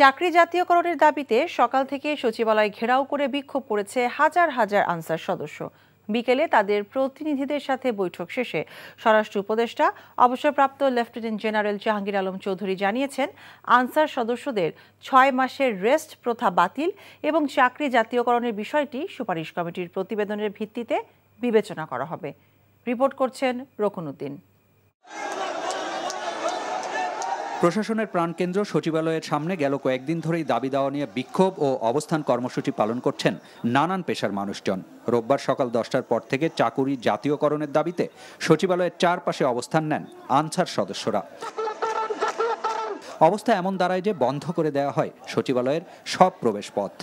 চাকরি জাতীয়করণের দাবিতে সকাল থেকে সচিবালয় ঘেরাও করে বিক্ষোভ করেছে হাজার হাজার আনসার সদস্য। বিকেলে তাদের প্রতিনিধিদের সাথে বৈঠক শেষে স্বরাষ্ট্র উপদেষ্টা অবসরপ্রাপ্ত লেফটেন্যান্ট জেনারেল জাহাঙ্গীর আলম চৌধুরী জানিয়েছেন, আনসার সদস্যদের ৬ মাসের রেস্ট প্রথা বাতিল এবং চাকরি জাতীয়করণের বিষয়টি সুপারিশ কমিটির প্রতিবেদনের ভিত্তিতে বিবেচনা করা হবে। রিপোর্ট করছেন রকুনউদ্দিন। প্রশাসনের প্রাণকেন্দ্র সচিবালয়ের সামনে গেল কয়েকদিন ধরেই দাবি দেওয়া নিয়ে বিক্ষোভ ও অবস্থান কর্মসূচি পালন করছেন নানান পেশার মানুষজন। রোববার সকাল 10টার পর থেকে চাকুরি জাতীয়করণের দাবিতে সচিবালয়ের চারপাশে অবস্থান নেন আনসার সদস্যরা। অবস্থা এমন দাঁড়ায় যে বন্ধ করে দেওয়া হয় সচিবালয়ের সব প্রবেশ পথ।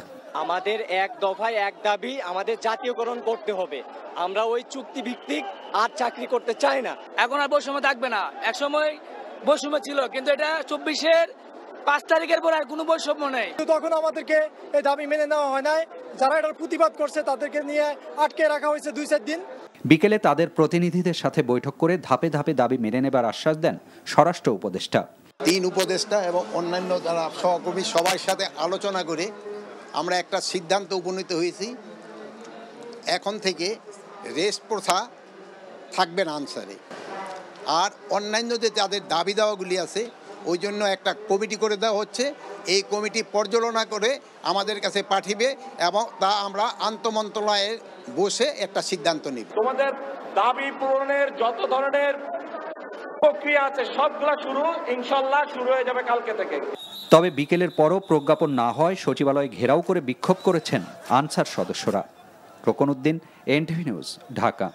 আমাদের এক দফায় এক দাবি, আমাদের জাতীয়করণ করতে হবে। আমরা ওই চুক্তি ভিত্তিক আর চাকরি করতে চাই না। এখন আর বৈষম্য থাকবে না। একসময় বৈষম্য ছিল, কিন্তু এটা 24-এর 5 তারিখের পর আর কোনো বৈষম্য নেই। তখন আমাদেরকে এই দাবি মেনে নেওয়া হয় নাই। যারা এটার প্রতিবাদ করছে তাদেরকে নিয়ে আটকে রাখা হয়েছে 2-4 দিন। বিকেলে তাদের প্রতিনিধিদের সাথে বৈঠক করে ধাপে ধাপে দাবি মেনে নেবার আশ্বাস দেন স্বরাষ্ট্র উপদেষ্টা। 3 উপদেষ্টা এবং অন্যান্য যারা সহকর্মী সবার সাথে আলোচনা করে আমরা একটা সিদ্ধান্ত উপনীত হয়েছি। এখন থেকে রেস্ট প্রথা থাকবে না আনসারে। আর অন্যান্য যে তাদের দাবি দাওয়াগুলি আছে ওই জন্য একটা কমিটি করে দেওয়া হচ্ছে। এই কমিটি পর্যালোচনা করে আমাদের কাছে পাঠিয়ে এবং তা আমরা আন্তঃমন্ত্রণালয়ে বসে একটা সিদ্ধান্ত নিব। তোমাদের দাবি পূরণের যত ধরনের প্রক্রিয়া আছে সবগুলা ইনশাল্লাহ শুরু হয়ে যাবে কালকে থেকে। তবে বিকেলের পরও প্রজ্ঞাপন না হয় সচিবালয় ঘেরাও করে বিক্ষোভ করেছেন আনসার সদস্যরা। রকুনউদ্দিন, এনটিভি নিউজ, ঢাকা।